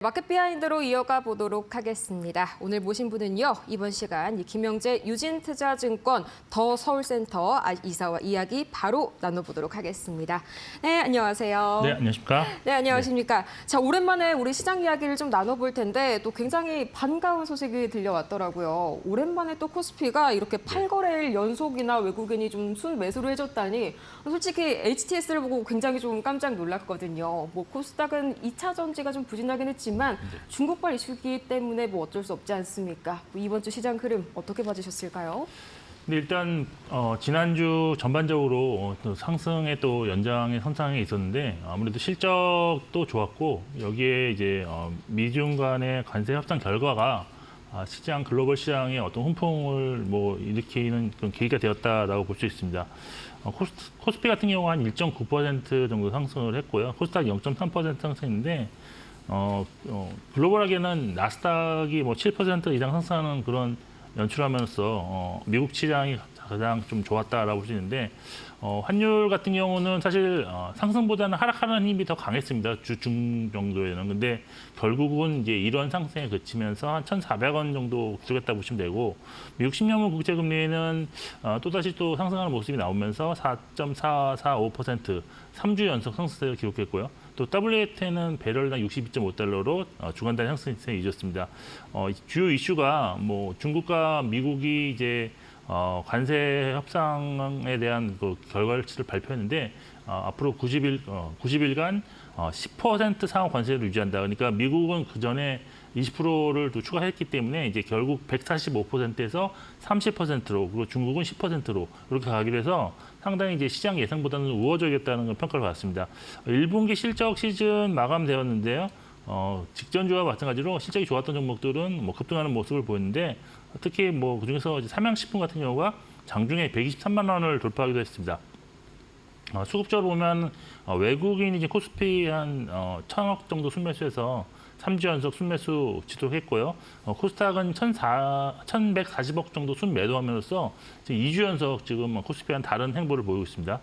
마켓 비하인드로 이어가 보도록 하겠습니다. 오늘 모신 분은요, 이번 시간 김영재 유진투자증권 더 서울센터 이사와 이야기 바로 나눠보도록 하겠습니다. 네, 안녕하세요. 네, 안녕하십니까? 네, 안녕하십니까? 자, 오랜만에 우리 시장 이야기를 좀 나눠볼 텐데 또 굉장히 반가운 소식이 들려왔더라고요. 오랜만에 또 코스피가 이렇게 8거래일 연속이나 외국인이 좀 순매수를 해줬다니 솔직히 HTS를 보고 굉장히 좀 깜짝 놀랐거든요. 뭐 코스닥은 2차 전지가 좀 부진하긴 했지만 중국발 이슈기 때문에 뭐 어쩔 수 없지 않습니까? 뭐 이번 주 시장 흐름 어떻게 봐주셨을까요? 근데 일단 지난주 전반적으로 또 상승의 또 연장의 선상에 있었는데 아무래도 실적도 좋았고 여기에 이제 미중 간의 관세 협상 결과가 시장 글로벌 시장에 어떤 훈풍을 뭐 일으키는 그런 계기가 되었다라고 볼 수 있습니다. 코스피 같은 경우 한 1.9% 정도 상승을 했고요. 코스닥 0.3% 상승했는데 글로벌하게는 나스닥이 뭐 7% 이상 상승하는 그런 연출하면서 미국 시장이 가장 좀 좋았다라고 볼 수 있는데 환율 같은 경우는 사실 상승보다는 하락하는 힘이 더 강했습니다. 주중 정도에는. 근데 결국은 이제 이런 상승에 그치면서 한 1,400원 정도 기록했다 보시면 되고 미국 10년물 국채 금리는 또다시 또 상승하는 모습이 나오면서 4.445% 3주 연속 상승세를 기록했고요. 또 WTI는 배럴당 62.5달러로 주간 단위 상승세를 이어졌습니다. 주요 이슈가 뭐 중국과 미국이 이제 관세 협상에 대한 그 결과치를 발표했는데 앞으로 90일간 10% 상하 관세를 유지한다. 그러니까 미국은 그 전에 20%를 또 추가했기 때문에 이제 결국 145%에서 30%로 그리고 중국은 10%로 이렇게 가기로 해서 상당히 이제 시장 예상보다는 우호적이었다는 걸 평가를 받았습니다. 1분기 실적 시즌 마감되었는데요. 직전주와 마찬가지로 실적이 좋았던 종목들은 뭐 급등하는 모습을 보였는데 특히 뭐 그중에서 삼양식품 같은 경우가 장중에 123만 원을 돌파하기도 했습니다. 수급적으로 보면 외국인이 이제 코스피 한 1,000억 정도 순매수해서 3주 연속 순매수 지속했고요. 코스닥은 1,140억 정도 순매도하면서 2주 연속 지금 코스피와는 다른 행보를 보이고 있습니다.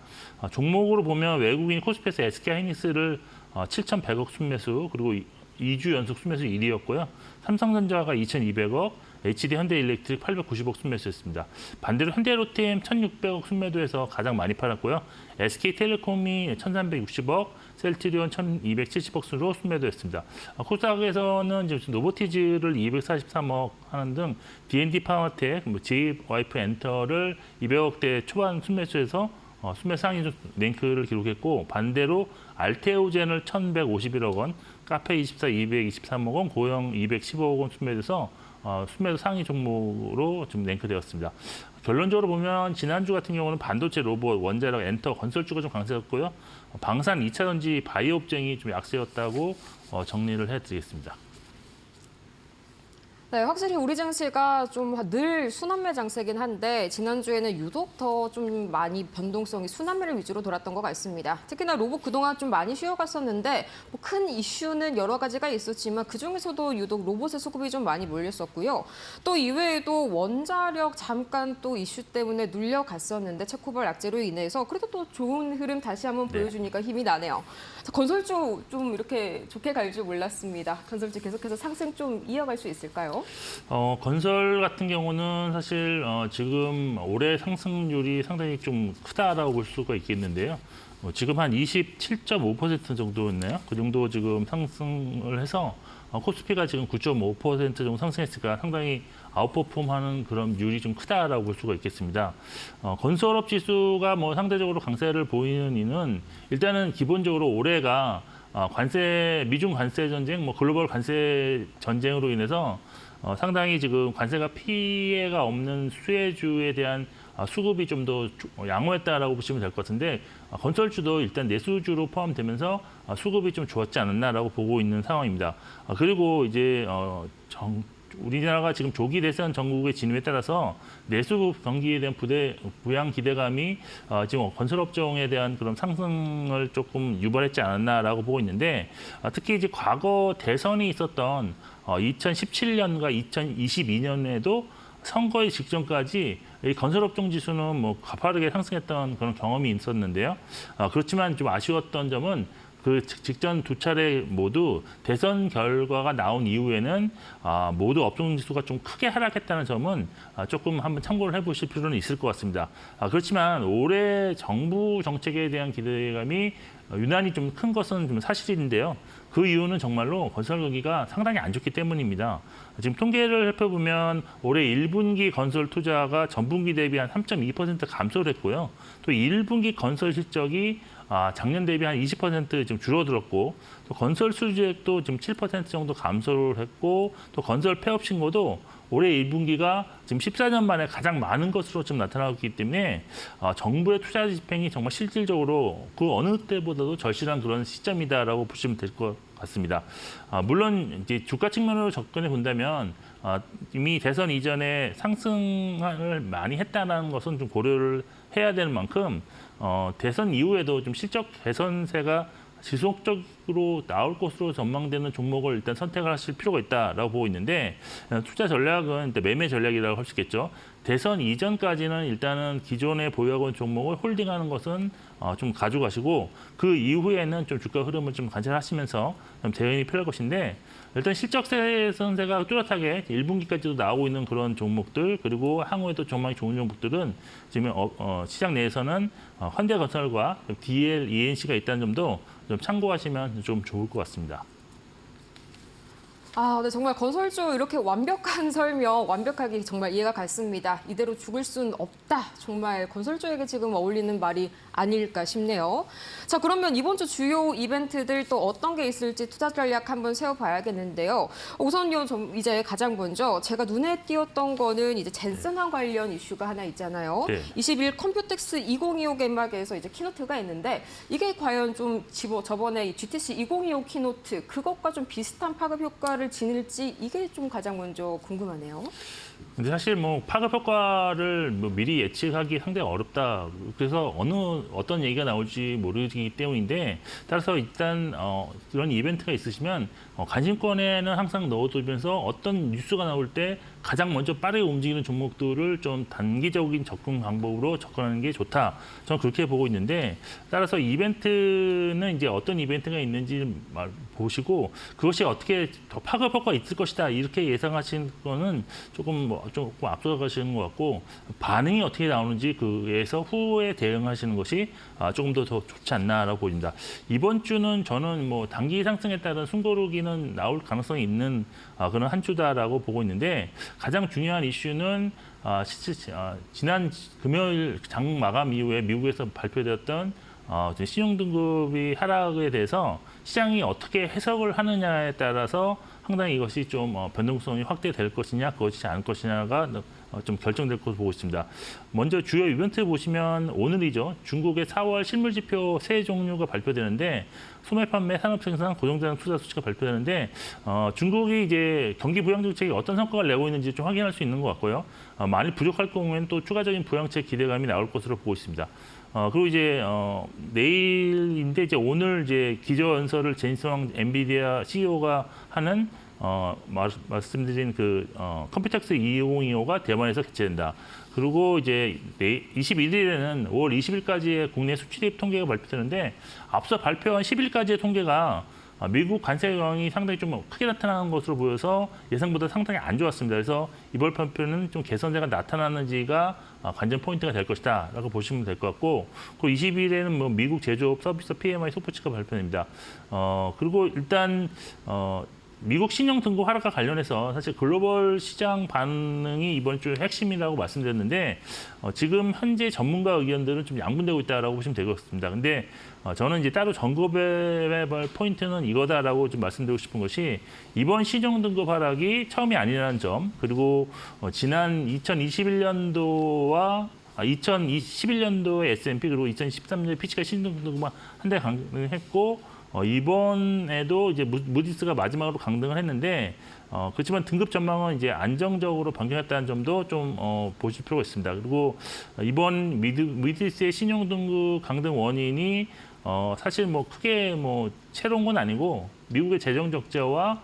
종목으로 보면 외국인 코스피에서 SK하이닉스를 7,100억 순매수 그리고 2주 연속 순매수 1위였고요. 삼성전자가 2,200억, HD 현대일렉트릭 890억 순매수했습니다. 반대로 현대로템 1,600억 순매도해서 가장 많이 팔았고요. SK텔레콤이 1,360억, 셀트리온 1,270억 순으로 순매도했습니다. 코스닥에서는 지금 노보티즈를 243억 하는 등 D&D 파워텍, JYP 엔터를 200억대 초반 순매수해서 순매수 상위 랭크를 기록했고 반대로 알테오젠을 1,151억 원, 카페24 223억 원, 고영 215억 원 순매도해서 순매도 상위 종목으로 좀 랭크되었습니다. 결론적으로 보면 지난주 같은 경우는 반도체, 로봇, 원자력, 엔터, 건설주가 좀 강세였고요. 방산, 2차 전지, 바이오 업종이 좀 약세였다고 정리를 해드리겠습니다. 네, 확실히 우리 증시가 좀 늘 순환매 장세긴 한데 지난주에는 유독 더 좀 많이 변동성이 순환매를 위주로 돌았던 것 같습니다. 특히나 로봇 그동안 좀 많이 쉬어갔었는데 뭐 큰 이슈는 여러 가지가 있었지만 그중에서도 유독 로봇의 수급이 좀 많이 몰렸었고요. 또 이외에도 원자력 잠깐 또 이슈 때문에 눌려갔었는데 체코발 악재로 인해서 그래도 또 좋은 흐름 다시 한번 보여주니까 힘이 나네요. 건설주 좀 이렇게 좋게 갈 줄 몰랐습니다. 건설주 계속해서 상승 좀 이어갈 수 있을까요? 건설 같은 경우는 사실 지금 올해 상승률이 상당히 좀 크다라고 볼 수가 있겠는데요. 지금 한 27.5% 정도였나요? 그 정도 지금 상승을 해서 코스피가 지금 9.5% 정도 상승했으니까 상당히 아웃퍼폼하는 그런 률이 좀 크다라고 볼 수가 있겠습니다. 건설업 지수가 뭐 상대적으로 강세를 보이는 이유는 일단은 기본적으로 올해가 미중 관세 전쟁, 뭐 글로벌 관세 전쟁으로 인해서 상당히 지금 관세가 피해가 없는 수혜주에 대한 수급이 좀 더 양호했다라고 보시면 될 것 같은데 건설주도 일단 내수주로 포함되면서 수급이 좀 좋았지 않았나라고 보고 있는 상황입니다. 그리고 이제 우리나라가 지금 조기 대선 전국의 진입에 따라서 내수 경기에 대한 부양 기대감이 지금 건설업종에 대한 그런 상승을 조금 유발했지 않았나라고 보고 있는데 특히 이제 과거 대선이 있었던 2017년과 2022년에도 선거의 직전까지 이 건설업종 지수는 뭐 가파르게 상승했던 그런 경험이 있었는데요. 그렇지만 좀 아쉬웠던 점은 그 직전 두 차례 모두 대선 결과가 나온 이후에는 모두 업종 지수가 좀 크게 하락했다는 점은 조금 한번 참고를 해보실 필요는 있을 것 같습니다. 그렇지만 올해 정부 정책에 대한 기대감이 유난히 좀 큰 것은 좀 사실인데요. 그 이유는 정말로 건설 경기가 상당히 안 좋기 때문입니다. 지금 통계를 살펴보면 올해 1분기 건설 투자가 전분기 대비 한 3.2% 감소를 했고요. 또 1분기 건설 실적이 작년 대비 한 20% 좀 줄어들었고, 또 건설 수주액도 지금 7% 정도 감소를 했고, 또 건설 폐업 신고도 올해 1분기가 지금 14년 만에 가장 많은 것으로 좀 나타나고 있기 때문에 정부의 투자 집행이 정말 실질적으로 그 어느 때보다도 절실한 그런 시점이다라고 보시면 될 것 같습니다. 물론 이제 주가 측면으로 접근해 본다면 이미 대선 이전에 상승을 많이 했다는 것은 좀 고려를 해야 되는 만큼 대선 이후에도 좀 실적 개선세가 지속적으로 나올 것으로 전망되는 종목을 일단 선택을 하실 필요가 있다라고 보고 있는데, 투자 전략은 일단 매매 전략이라고 할 수 있겠죠. 대선 이전까지는 일단은 기존에 보유하고 있는 종목을 홀딩하는 것은 좀 가져가시고, 그 이후에는 좀 주가 흐름을 좀 관찰하시면서 좀 대응이 필요할 것인데, 일단 실적 개선세가 뚜렷하게 1분기까지도 나오고 있는 그런 종목들, 그리고 향후에도 전망이 좋은 종목들은 지금 시장 내에서는 현대건설과 DL, ENC가 있다는 점도 좀 참고하시면 좀 좋을 것 같습니다. 네, 정말 건설주 이렇게 완벽한 설명, 완벽하게 정말 이해가 갔습니다. 이대로 죽을 순 없다. 정말 건설주에게 지금 어울리는 말이 아닐까 싶네요. 자, 그러면 이번 주 주요 이벤트들 또 어떤 게 있을지 투자 전략 한번 세워봐야겠는데요. 우선요, 이제 가장 먼저 제가 눈에 띄었던 거는 이제 젠슨항 관련 이슈가 하나 있잖아요. 네. 20일 컴퓨텍스 2025 개막에서 이제 키노트가 있는데, 이게 과연 좀 저번에 이 GTC 2025 키노트 그것과 좀 비슷한 파급 효과를 지닐지, 이게 좀 가장 먼저 궁금하네요. 근데 사실 뭐 파급 효과를 뭐 미리 예측하기 상당히 어렵다. 그래서 어떤 얘기가 나올지 모르기 때문인데, 따라서 일단 그런 이벤트가 있으시면 관심권에는 항상 넣어두면서 어떤 뉴스가 나올 때 가장 먼저 빠르게 움직이는 종목들을 좀 단기적인 접근 방법으로 접근하는 게 좋다. 저는 그렇게 보고 있는데, 따라서 이벤트는 이제 어떤 이벤트가 있는지 보시고 그것이 어떻게 더 파급 효과가 있을 것이다 이렇게 예상하시는 거는 조금 앞서가시는 것 같고, 반응이 어떻게 나오는지 그에서 후에 대응하시는 것이 조금 더 좋지 않나라고 보입니다. 이번 주는 저는 뭐 단기 상승에 따른 숨고르기는 나올 가능성이 있는 그런 한 주다라고 보고 있는데, 가장 중요한 이슈는 지난 금요일 장 마감 이후에 미국에서 발표되었던 신용등급이 하락에 대해서 시장이 어떻게 해석을 하느냐에 따라서 상당히 이것이 좀 변동성이 확대될 것이냐, 그것이지 않을 것이냐가 좀 결정될 것으로 보고 있습니다. 먼저 주요 이벤트 보시면 오늘이죠. 중국의 4월 실물지표 세 종류가 발표되는데, 소매 판매, 산업 생산, 고정자산 투자 수치가 발표되는데, 중국이 이제 경기 부양 정책이 어떤 성과를 내고 있는지 좀 확인할 수 있는 것 같고요. 만일 부족할 경우에는 또 추가적인 부양책 기대감이 나올 것으로 보고 있습니다. 그리고 이제 내일인데 이제 오늘 이제 기조연설을 젠슨 엔비디아 CEO가 하는 말씀드린 그 컴퓨텍스 2025가 대만에서 개최된다. 그리고 이제 21일에는 5월 20일까지의 국내 수출입 통계가 발표되는데, 앞서 발표한 10일까지의 통계가 미국 관세 상황이 상당히 좀 크게 나타나는 것으로 보여서 예상보다 상당히 안 좋았습니다. 그래서 이번 발표는 좀 개선세가 나타나는지가 관전 포인트가 될 것이다라고 보시면 될 것 같고, 그리고 20일에는 뭐 미국 제조업 서비스 PMI 속보치가 발표됩니다. 그리고 일단 미국 신용 등급 하락과 관련해서 사실 글로벌 시장 반응이 이번 주 핵심이라고 말씀드렸는데, 지금 현재 전문가 의견들은 좀 양분되고 있다라고 보시면 될 것 같습니다. 근데 저는 이제 따로 점검해볼 포인트는 이거다라고 좀 말씀드리고 싶은 것이, 이번 신용 등급 하락이 처음이 아니라는 점, 그리고 지난 2021년도와 2021년도의 S&P, 그리고 2013년도에 피치가 신용 등급만 한 달 강등했고, 이번에도 이제 무디스가 마지막으로 강등을 했는데, 그렇지만 등급 전망은 이제 안정적으로 변경했다는 점도 좀 보실 필요가 있습니다. 그리고 이번 무디스의 신용 등급 강등 원인이 사실 뭐 크게 뭐 새로운 건 아니고, 미국의 재정 적자와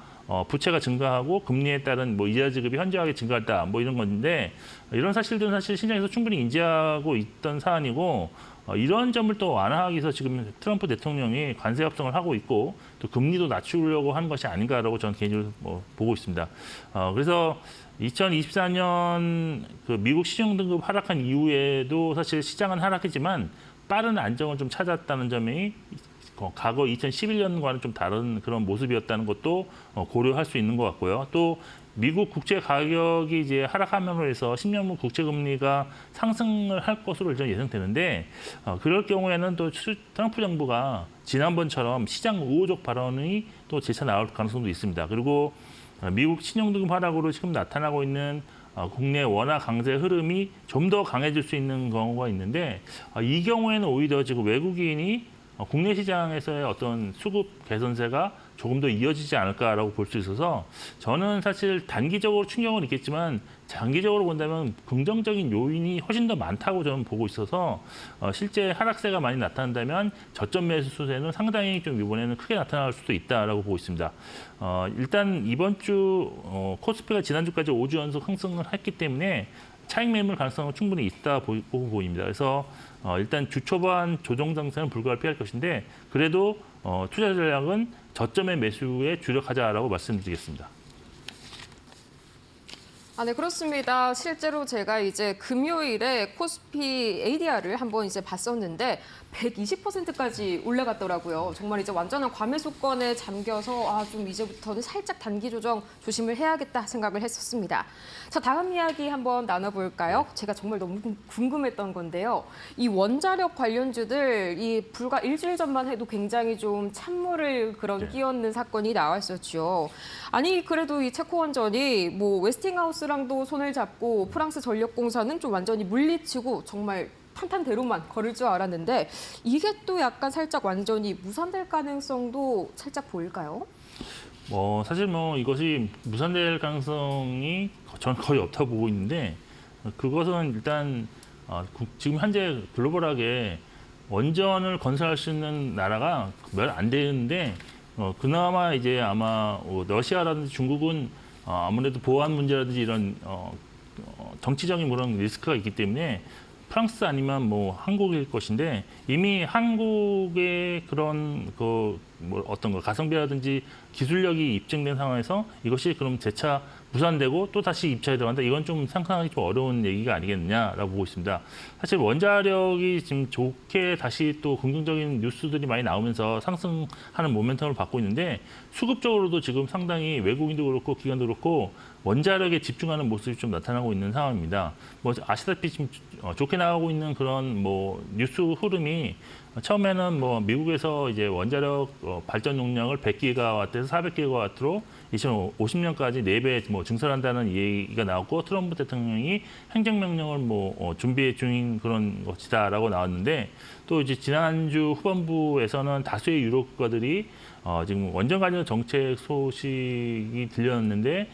부채가 증가하고 금리에 따른 뭐 이자 지급이 현저하게 증가했다, 뭐 이런 건데, 이런 사실들은 사실 시장에서 충분히 인지하고 있던 사안이고, 이런 점을 또 완화하기 위해서 지금 트럼프 대통령이 관세 협상을 하고 있고 또 금리도 낮추려고 하는 것이 아닌가라고 저는 개인적으로 보고 있습니다. 그래서 2024년 그 미국 시정 등급 하락한 이후에도 사실 시장은 하락했지만 빠른 안정을 좀 찾았다는 점이 과거 2011년과는 좀 다른 그런 모습이었다는 것도 고려할 수 있는 것 같고요. 또 미국 국채 가격이 이제 하락함으로 해서 10년물 국채 금리가 상승을 할 것으로 일단 예상되는데 그럴 경우에는 또 트럼프 정부가 지난번처럼 시장 우호적 발언이 또 재차 나올 가능성도 있습니다. 그리고 미국 신용등급 하락으로 지금 나타나고 있는 국내 원화 강세 흐름이 좀 더 강해질 수 있는 경우가 있는데 이 경우에는 오히려 지금 외국인이 국내 시장에서의 어떤 수급 개선세가 조금 더 이어지지 않을까라고 볼 수 있어서 저는 사실 단기적으로 충격은 있겠지만 장기적으로 본다면 긍정적인 요인이 훨씬 더 많다고 저는 보고 있어서 실제 하락세가 많이 나타난다면 저점 매수 수세는 상당히 좀 이번에는 크게 나타날 수도 있다라고 보고 있습니다. 일단 이번 주 코스피가 지난주까지 5주 연속 상승을 했기 때문에 차익 매물 가능성은 충분히 있다 보입니다. 그래서 일단 주 초반 조정 장세는 불가피할 것인데 그래도 투자 전략은 저점의 매수에 주력하자라고 말씀드리겠습니다. 네, 그렇습니다. 실제로 제가 이제 금요일에 코스피 ADR을 한번 이제 봤었는데 120%까지 올라갔더라고요. 정말 이제 완전한 과매수권에 잠겨서 좀 이제부터는 살짝 단기 조정 조심을 해야겠다 생각을 했었습니다. 자, 다음 이야기 한번 나눠볼까요? 제가 정말 너무 궁금했던 건데요. 이 원자력 관련주들 이 불과 일주일 전만 해도 굉장히 좀 찬물을 끼얹는 사건이 나왔었죠. 아니 그래도 이 체코원전이 뭐 웨스팅하우스랑도 손을 잡고 프랑스 전력공사는 좀 완전히 물리치고 정말 탄탄대로만 걸을 줄 알았는데 이게 또 약간 살짝 완전히 무산될 가능성도 살짝 보일까요? 사실 이것이 무산될 가능성이 저는 거의 없다고 보고 있는데 그것은 일단 지금 현재 글로벌하게 원전을 건설할 수 있는 나라가 몇 안 되는데 그나마 이제 아마 러시아라든지 중국은 아무래도 보안 문제라든지 이런 정치적인 그런 리스크가 있기 때문에 프랑스 아니면 한국일 것인데 이미 한국의 그런 어떤 가성비라든지 기술력이 입증된 상황에서 이것이 그럼 재차 무산되고 또 다시 입찰에 들어간다. 이건 좀 상상하기 좀 어려운 얘기가 아니겠느냐라고 보고 있습니다. 사실 원자력이 지금 좋게 다시 또 긍정적인 뉴스들이 많이 나오면서 상승하는 모멘텀을 받고 있는데 수급적으로도 지금 상당히 외국인도 그렇고 기관도 그렇고 원자력에 집중하는 모습이 좀 나타나고 있는 상황입니다. 아시다시피 지금 좋게 나가고 있는 그런 뉴스 흐름이 처음에는 미국에서 이제 원자력 발전 용량을 100기가와트에서 400기가와트로 2050년까지 4배 증설한다는 얘기가 나왔고 트럼프 대통령이 행정명령을 준비 중인 그런 것이다라고 나왔는데 또 이제 지난주 후반부에서는 다수의 유럽 국가들이 지금 원전 관련 정책 소식이 들렸는데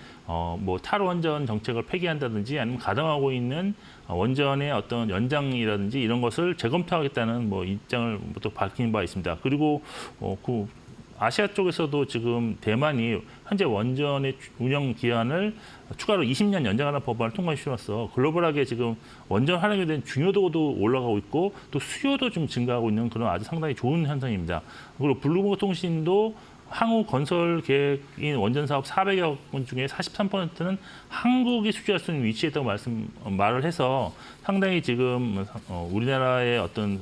탈원전 정책을 폐기한다든지 아니면 가동하고 있는 원전의 어떤 연장이라든지 이런 것을 재검토하겠다는 입장을 또 밝힌 바 있습니다. 그리고 아시아 쪽에서도 지금 대만이 현재 원전의 운영 기한을 추가로 20년 연장하는 법안을 통과시켜서 글로벌하게 지금 원전 활용에 대한 중요도도 올라가고 있고 또 수요도 좀 증가하고 있는 그런 아주 상당히 좋은 현상입니다. 그리고 블룸버그 통신도 향후 건설 계획인 원전 사업 400여 건 중에 43%는 한국이 수주할 수 있는 위치에 있다고 말을 해서 상당히 지금 우리나라의 어떤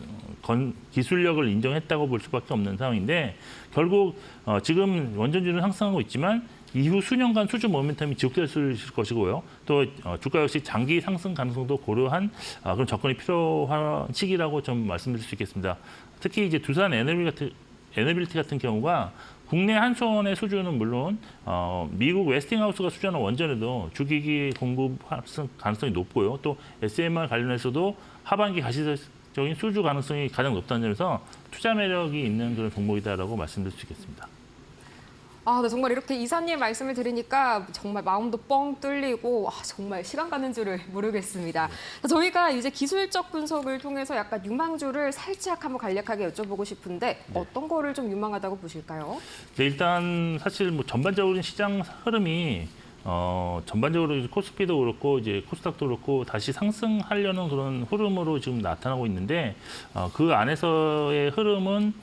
기술력을 인정했다고 볼 수밖에 없는 상황인데 결국 지금 원전주는 상승하고 있지만 이후 수년간 수주 모멘텀이 지속될 것이고요. 또 주가 역시 장기 상승 가능성도 고려한 그런 접근이 필요한 시기라고 좀 말씀드릴 수 있겠습니다. 특히 이제 두산 에너빌리티 같은 경우가 국내 한수원의 수주는 물론 미국 웨스팅하우스가 수주하는 원전에도 주기기 공급 가능성이 높고요. 또 SMR 관련해서도 하반기 가시적인 수주 가능성이 가장 높다는 점에서 투자 매력이 있는 그런 종목이다라고 말씀드릴 수 있겠습니다. 네, 정말 이렇게 이사님 말씀을 들으니까 정말 마음도 뻥 뚫리고 정말 시간 가는 줄을 모르겠습니다. 저희가 이제 기술적 분석을 통해서 약간 유망주를 살짝 한번 간략하게 여쭤보고 싶은데 어떤 거를 좀 유망하다고 보실까요? 네, 일단 사실 전반적으로 시장 흐름이 전반적으로 이제 코스피도 그렇고 이제 코스닥도 그렇고 다시 상승하려는 그런 흐름으로 지금 나타나고 있는데 그 안에서의 흐름은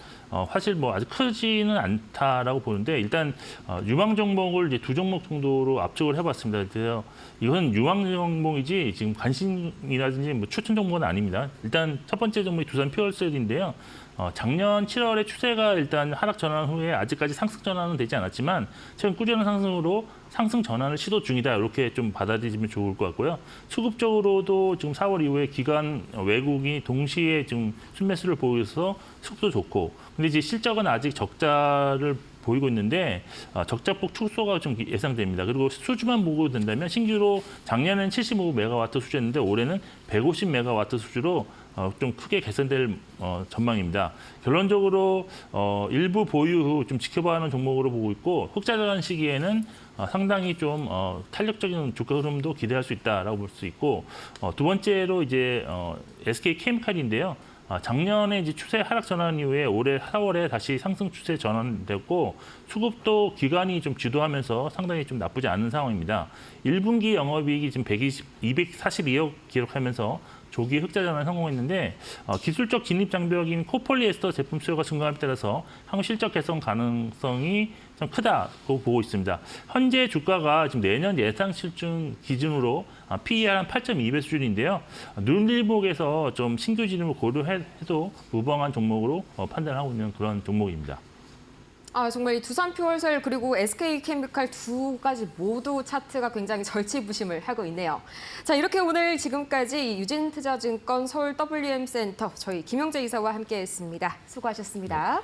사실 뭐 아직 크지는 않다라고 보는데 일단 유망 종목을 이제 두 종목 정도로 압축을 해봤습니다. 그래서 이건 유망 종목이지 지금 관심이라든지 뭐 추천 종목은 아닙니다. 일단 첫 번째 종목이 두산 퓨얼셀인데요. 작년 7월에 추세가 일단 하락 전환 후에 아직까지 상승 전환은 되지 않았지만 최근 꾸준한 상승으로 상승 전환을 시도 중이다. 이렇게 좀 받아들이면 좋을 것 같고요. 수급적으로도 지금 4월 이후에 기관 외국이 동시에 지금 순매수를 보여서 수급도 좋고 근데 이제 실적은 아직 적자를 보이고 있는데 적자폭 축소가 좀 예상됩니다. 그리고 수주만 보고 된다면 신규로 작년에는 75메가와트 수주였는데 올해는 150메가와트 수주로 좀 크게 개선될 전망입니다. 결론적으로 일부 보유 후 좀 지켜봐야 하는 종목으로 보고 있고 흑자 전환 시기에는 상당히 좀 탄력적인 주가 흐름도 기대할 수 있다라고 볼 수 있고 두 번째로 이제 SK 케미칼인데요. 작년에 이제 추세 하락 전환 이후에 올해 4월에 다시 상승 추세 전환됐고 수급도 기관이 좀 주도하면서 상당히 좀 나쁘지 않은 상황입니다. 1분기 영업이익이 지금 242억 기록하면서 조기 흑자 전환 성공했는데 기술적 진입 장벽인 코폴리에스터 제품 수요가 증가함에 따라서 향후 실적 개선 가능성이 좀 크다고 보고 있습니다. 현재 주가가 지금 내년 예상 실증 기준으로 PER 한 8.2배 수준인데요. 눈일목에서 좀 신규 진입을 고려해도 무방한 종목으로 판단하고 있는 그런 종목입니다. 정말 이 두산 퓨얼셀 그리고 SK 케미칼 두 가지 모두 차트가 굉장히 절치부심을 하고 있네요. 자, 이렇게 오늘 지금까지 유진투자증권 서울 WM 센터 저희 김영재 이사와 함께했습니다. 수고하셨습니다.